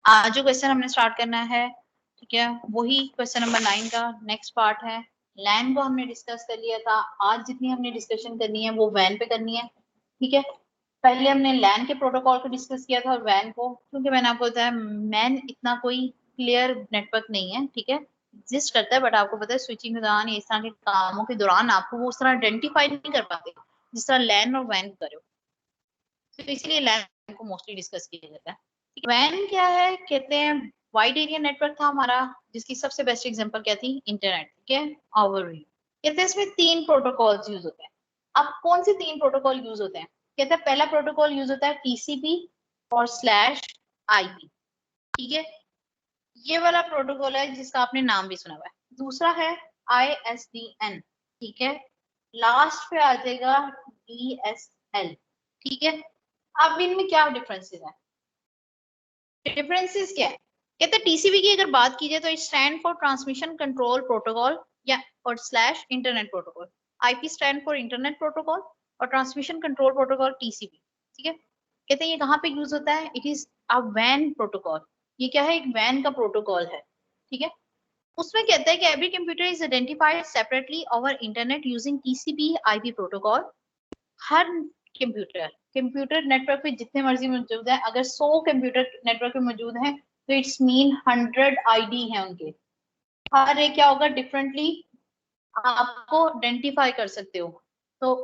आज जो क्वेश्चन हमने स्टार्ट करना है, ठीक है, वही क्वेश्चन नंबर 9 का नेक्स्ट पार्ट है। लैन को हमने डिस्कस कर लिया था। आज जितनी हमने डिस्कशन करनी है वो वैन पे करनी है, ठीक है। पहले हमने लैन के प्रोटोकॉल को डिस्कस किया था और वैन को, क्योंकि मैंने आपको बताया मैन इतना कोई क्लियर नेटवर्क नहीं है, ठीक है, एग्जिस्ट करता है, बट आपको पता है स्विचिंग के दौरान इस तरह के कामों के दौरान आपको वो उस तरह आइडेंटिफाई नहीं कर पाते जिस तरह लैन और वैन करो, तो इसलिए लैन को मोस्टली डिस्कस किया जाता है। वैन क्या है, कहते हैं वाइड एरिया नेटवर्क था हमारा, जिसकी सबसे बेस्ट एग्जांपल क्या थी, इंटरनेट, ठीक है, ओवरव्यू। कहते हैं इसमें 3 प्रोटोकॉल्स यूज होते हैं। अब कौन से 3 प्रोटोकॉल यूज होते हैं? कहते हैं पहला प्रोटोकॉल यूज होता है टीसीपी और स्लैश आईपी, ठीक है, ये वाला प्रोटोकॉल है जिसका आपने नाम भी सुना हुआ है। दूसरा है आईएसडीएन, ठीक है, लास्ट पे आ जाएगा डीएसएल, ठीक है। अब इनमें क्या डिफरेंसेस है? डिफरेंसेस क्या है? कहते हैं टीसीपी की अगर बात की जाए तो it stand for transmission control protocol या और slash internet protocol. IP stand for internet protocol और ट्रांसमिशन कंट्रोल प्रोटोकॉल टीसीपी, ठीक है। कहते हैं ये कहाँ पे यूज होता है? इट इज अ वैन प्रोटोकॉल। ये क्या है? एक वैन का प्रोटोकॉल है, ठीक है। उसमें कहता है कि every computer is identified separately over internet using TCP IP protocol. Her computer computer network पे जितने मर्जी मौजूद है, अगर 100 कंप्यूटर नेटवर्क पे मौजूद है तो इट्स मीन 100 आईडी है उनके। हर एक क्या होगा? डिफरेंटली आपको आइडेंटिफाई कर सकते हो। तो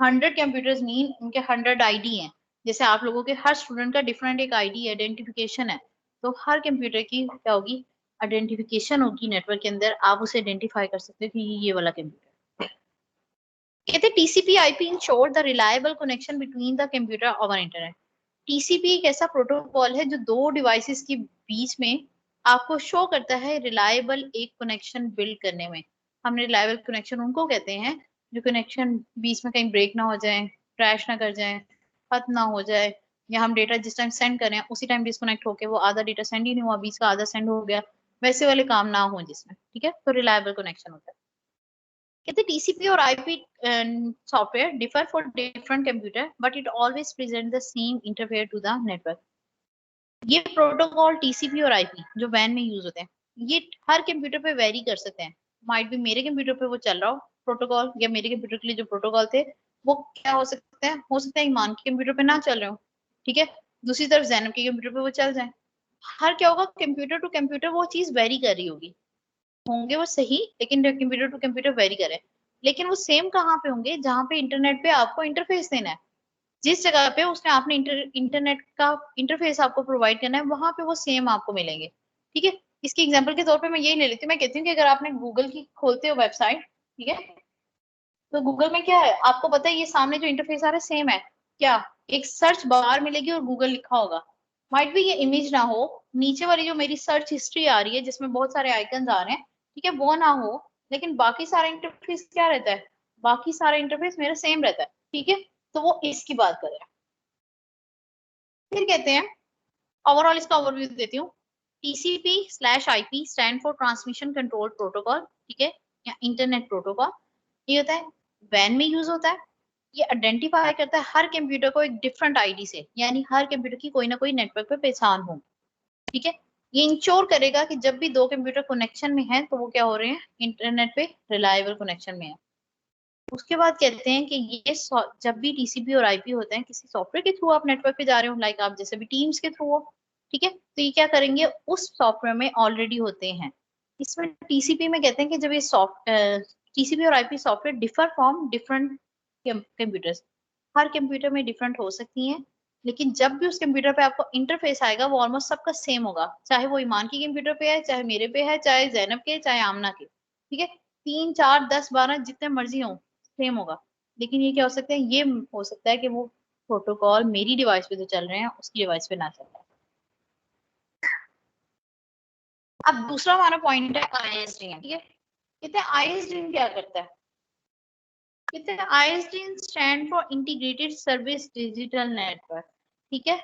100 कंप्यूटर्स मीन उनके 100 आईडी हैं। जैसे आप लोगों के हर स्टूडेंट का डिफरेंट एक आईडी आइडेंटिफिकेशन है, तो हर कंप्यूटर की क्या होगी? आइडेंटिफिकेशन होगी नेटवर्क के अंदर, आप उसे आइडेंटिफाई कर सकते हो कि ये वाला कंप्यूटर। कहते हैं TCP IP ensure the reliable connection between the computer और इंटरनेट। टीसीपी एक ऐसा प्रोटोकॉल है जो दो डिवाइसेस के बीच में आपको शो करता है रिलायबल एक कनेक्शन बिल्ड करने में। हम रिलायबल कनेक्शन उनको कहते हैं जो कनेक्शन बीच में कहीं ब्रेक ना हो जाए, क्रैश ना कर जाए, खत्म ना हो जाए, या हम डेटा जिस टाइम सेंड करें उसी टाइम डिस्कनेक्ट होके वो आधा डेटा सेंड ही नहीं हुआ, बीच का आधा सेंड हो गया, वैसे वाले काम ना हो जिसमें, ठीक है, तो रिलायबल कनेक्शन होता है। कहते टीसीपी और IP software differ for different computer but it always present the same interface to the network. ये प्रोटोकॉल टीसीपी और आईपी जो वैन में यूज होते हैं, ये हर कंप्यूटर पे वेरी कर सकते हैं। माइट भी मेरे कंप्यूटर पे वो चल रहा हो प्रोटोकॉल, या मेरे कंप्यूटर के लिए जो प्रोटोकॉल थे वो क्या हो सकता है ईमान के कंप्यूटर पे ना चल रहे हो, ठीक है, दूसरी तरफ जैनब के कंप्यूटर पे वो चल जाए। हर क्या होगा? कंप्यूटर टू कंप्यूटर वो चीज वेरी कर रही होगी, होंगे वो सही, लेकिन कंप्यूटर टू कंप्यूटर वेरी करे। लेकिन वो सेम कहाँ पे होंगे? जहाँ पे इंटरनेट पे आपको इंटरफेस देना है, जिस जगह पे उसने आपने इंटरनेट का इंटरफेस आपको प्रोवाइड करना है, वहां पे वो सेम आपको मिलेंगे, ठीक है। इसकी एग्जांपल के तौर पे मैं यही ले लेती हूँ, मैं कहती हूँ कि अगर आपने गूगल की खोलते हो वेबसाइट, ठीक है, तो गूगल में क्या है आपको पता है? ये सामने जो इंटरफेस आ रहा है सेम है क्या? एक सर्च बार मिलेगी और गूगल लिखा होगा। माइट भी ये इमेज ना हो, नीचे वाली जो मेरी सर्च हिस्ट्री आ रही है जिसमें बहुत सारे आइकन्स आ रहे हैं, ठीक है, वो ना हो, लेकिन बाकी सारा इंटरफेस क्या रहता है? बाकी सारा इंटरफेस मेरा सेम रहता है, ठीक है। तो वो इसकी बात कर रहे हैं। फिर कहते हैं ओवरऑल इसका ओवरव्यू देती हूँ। TCP slash IP stand for transmission control protocol, ठीक है, या इंटरनेट प्रोटोकॉल। ये होता है वैन में यूज होता है। ये आइडेंटिफाई करता है हर कंप्यूटर को एक डिफरेंट आईडी से, यानी हर कंप्यूटर की कोई ना कोई नेटवर्क पे पहचान हो, ठीक है। ये इंश्योर करेगा कि जब भी दो कंप्यूटर कनेक्शन में है तो वो क्या हो रहे हैं? इंटरनेट पे रिलायबल कनेक्शन में है। उसके बाद कहते हैं कि ये जब भी टीसीपी और आईपी होते हैं किसी सॉफ्टवेयर के थ्रू आप नेटवर्क पे जा रहे हो, लाइक आप जैसे भी टीम्स के थ्रू हो, ठीक है, तो ये क्या करेंगे? उस सॉफ्टवेयर में ऑलरेडी होते हैं। इसमें टीसीपी में कहते हैं कि जब ये टीसीपी और IP software differ from different computers, her computer में डिफरेंट हो सकती हैं, लेकिन जब भी उस कंप्यूटर पे आपको इंटरफेस आएगा वो ऑलमोस्ट सबका सेम होगा, चाहे वो ईमान की कंप्यूटर पे है, चाहे मेरे पे है, चाहे जैनब के, चाहे आमना के, ठीक है, 3 4 10 12 जितने मर्जी हो सेम होगा। लेकिन ये क्या हो सकता है? ये हो सकता है कि वो प्रोटोकॉल मेरी डिवाइस पे जो चल रहे हैं उसकी डिवाइस पे ना चल रहा है। अब दूसरा हमारा पॉइंट है आईएसडीएन, ठीक है। कहते हैं आईएसडीएन क्या करता है? कहते हैं ISDN stand for integrated service digital network, ठीक है,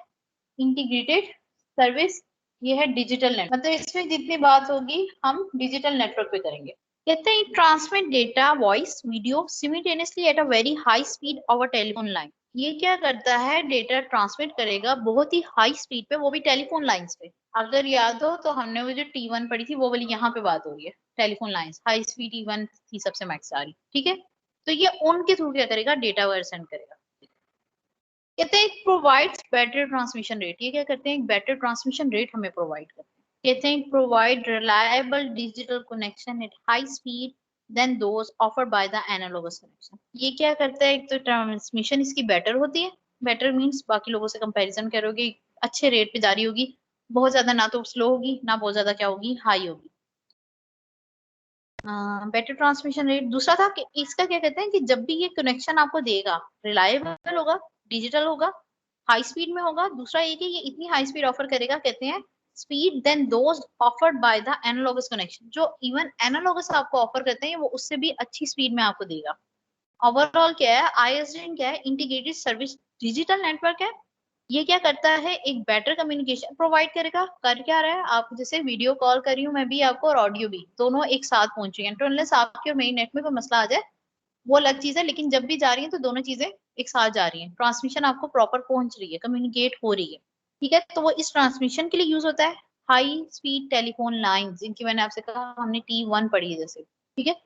इंटीग्रेटेड सर्विस, ये है डिजिटल नेटवर्क, मतलब इसमें जितनी बात होगी हम डिजिटल नेटवर्क पे करेंगे। कहते हैं transmit data voice video simultaneously at a very high speed over telephone line. ये क्या करता है? डेटा ट्रांसमिट करेगा बहुत ही हाई स्पीड पे, वो भी टेलीफोन लाइंस पे, अगर याद हो तो हमने वो जो T1 पढ़ी थी वो वाली यहाँ पे बात हो रही है, telephone lines high speed T1 थी सबसे मैक्स सारी, ठीक है। तो ये उनके थ्रू क्या करेगा, डेटा वगैरह सेंड करेगा। कहते हैं प्रोवाइड्स बेटर ट्रांसमिशन रेट, ये क्या करते हैं, एक बेटर ट्रांसमिशन रेट हमें प्रोवाइड करते हैं। कहते हैं provide reliable digital connection at high speed than those offered by the analogous connection. ये क्या करता है, एक तो ट्रांसमिशन इसकी बेटर होती है, बेटर मींस बाकी लोगों से कंपैरिजन करोगे अच्छे रेट पे जारी होगी, बहुत ज्यादा ना तो स्लो होगी ना बहुत ज्यादा क्या होगी, हाई होगी। Better transmission rate. दूसरा था कि इसका क्या कहते हैं कि जब भी ये कनेक्शन आपको देगा, रिलायबल होगा, डिजिटल होगा, हाई स्पीड में होगा। दूसरा ये कि ये इतनी हाई स्पीड ऑफर करेगा, कहते हैं speed than those offered by the analogous connection, जो इवन एनालॉगस आपको ऑफर करते हैं वो उससे भी अच्छी स्पीड में आपको देगा। ओवरऑल क्या है, आईएसडी क्या है, इंटीग्रेटेड सर्विस डिजिटल नेटवर्क है। ये क्या करता है, एक बेटर कम्युनिकेशन प्रोवाइड करेगा। कर क्या रहा है, आप जैसे वीडियो कॉल कर रही हूँ मैं भी आपको और ऑडियो भी, दोनों एक साथ पहुंच रही है, तो अनलेस आपके और मेरी नेट में कोई मसला आ जाए वो अलग चीज है, लेकिन जब भी जा रही है तो दोनों चीजें एक साथ जा रही है, ट्रांसमिशन आपको प्रॉपर पहुंच रही है, कम्युनिकेट हो रही है, ठीक है। तो वो इस ट्रांसमिशन के लिए यूज होता है। हाई स्पीड टेलीफोन लाइन, जिनकी मैंने आपसे कहा हमने T1 पढ़ी है जैसे, ठीक है,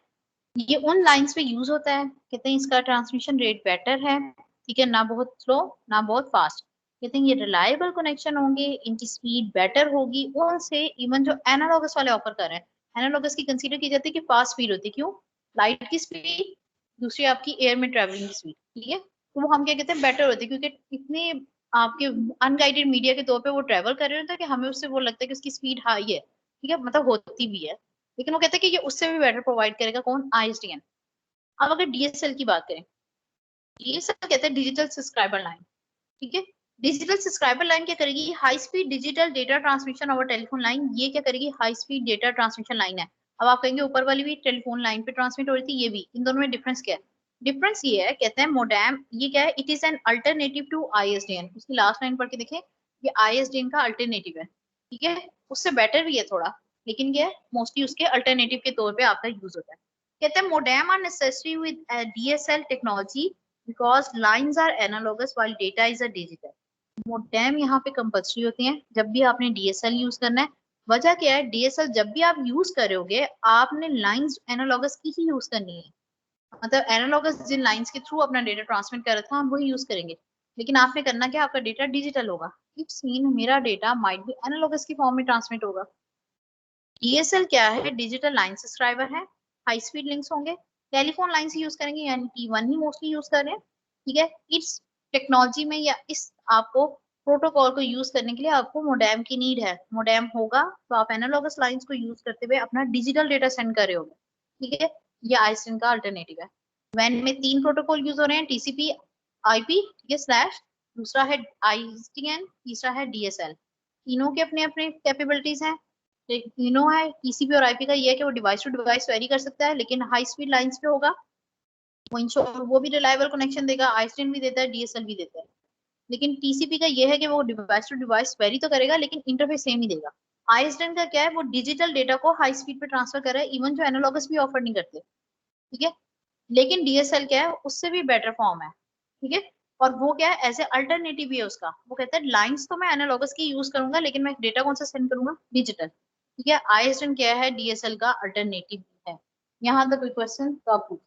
ये उन लाइंस पे यूज होता है। कहते हैं इसका ट्रांसमिशन रेट बेटर है, ठीक है, ना बहुत स्लो ना बहुत फास्ट। कहते हैं ये रिलायबल कनेक्शन होंगे, इनकी स्पीड बेटर होगी उनसे, इवन जो एनालॉगस वाले ऑफर कर रहे हैं। एनालॉगस की कंसीडर की जाती है कि फास्ट स्पीड होती है, क्यों, लाइट की स्पीड, दूसरी आपकी एयर में ट्रेवलिंग की स्पीड, ठीक है, तो वो हम क्या कहते हैं बेटर होती है, क्योंकि इतने आपके अनगाइडेड मीडिया के तौर पे वो ट्रेवल कर रहे होते हैं कि हमें उससे वो लगता है कि उसकी स्पीड हाई है, ठीक है, मतलब होती भी है, लेकिन वो कहते हैं कि ये उससे भी बेटर प्रोवाइड करेगा, कौन, आईएसडीएन। अब अगर डीएसएल की बात करें, डीएसएल कहते हैं डिजिटल सब्सक्राइबर लाइन, ठीक है। डिजिटल सब्सक्राइबर लाइन क्या करेगी, high speed digital data transmission over telephone line, ये क्या करेगी, high speed data transmission line है। अब आप कहेंगे ऊपर वाली भी टेलीफोन लाइन पे ट्रांसमिट हो रही थी, ये भी, इन दोनों में डिफरेंस क्या है, डिफरेंस ये है, कहते हैं मोडेम, ये क्या है, it is an alternative to ISDN. उसकी लास्ट लाइन पढ़ के देखें, ये आईएसडीएन का अल्टरनेटिव है, ठीक है, उससे बेटर भी है थोड़ा, लेकिन ये मोस्टली उसके अल्टरनेटिव के तौर पे आपका यूज होता है। कहते हैं modem are necessary with DSL technology because lines are analogous while data is a digital. Modem यहाँ पे कंपल्सरी होती हैं जब भी आपने डीएसएल यूज करना है। वजह क्या है, डीएसएल जब भी आप यूज कर रहे होगे आपने लाइंस एनालॉगस की ही यूज करनी है, मतलब एनालॉगस जिन लाइंस के थ्रू अपना डेटा ट्रांसमिट कर रहा था हम वही यूज करेंगे, लेकिन आपने करना क्या, आपका डेटा डिजिटल होगा, इट्स मीन मेरा डेटा माइट भी एनालॉगस की फॉर्म में ट्रांसमिट होगा। डीएसएल क्या है, डिजिटल लाइन सब्सक्राइबर है, हाई स्पीड लिंक्स होंगे, टेलीफोन लाइन से यूज करेंगे, यानी T1 ही मोस्टली यूज कर रहे हैं, ठीक है। इस टेक्नोलॉजी में या इस आपको प्रोटोकॉल को यूज करने के लिए आपको मोडेम की नीड है, मोडेम होगा तो आप एनालॉगस लाइंस को यूज करते हुए अपना डिजिटल डेटा सेंड कर रहे होगे, ठीक है। ये आईएसडीएन का अल्टरनेटिव है। वैन में 3 प्रोटोकॉल यूज हो रहे हैं, टीसीपी आईपी, ठीक है, स्लैश, दूसरा है आईएसडीएन, तीसरा है डीएसएल। तीनों के अपने अपने कैपेबिलिटीज हैं। तीनों है, टीसीपी और आईपी का ये है कि वो डिवाइस टू डिवाइस वेरी कर सकता है, लेकिन हाई स्पीड लाइंस पे होगा वो इंश्योर, वो भी रिलायबल कनेक्शन देगा, आईएसडीएन भी देता है, डीएसएल भी देता है। लेकिन टीसीपी का ये है कि वो डिवाइस टू डिवाइस वेरी तो करेगा लेकिन इंटरफेस सेम ही देगा। आईएसडीएन का क्या है, वो डिजिटल डेटा को हाई स्पीड पे ट्रांसफर कर रहा है, इवन जो एनालॉगस भी ऑफर नहीं करते, ठीक है। लेकिन डीएसएल क्या है, उससे भी बेटर फॉर्म है, ठीक है। और वो क्या है, एज ए अल्टरनेटिव भी है उसका, वो कहता है लाइंस तो मैं एनालॉगस की यूज करूंगा लेकिन मैं डेटा कौन सा सेंड करूंगा, डिजिटल, ठीक है। आईएसडीएन क्या है, डीएसएल का अल्टरनेटिव है। यहाँ तक कोई क्वेश्चन तो आप पूछ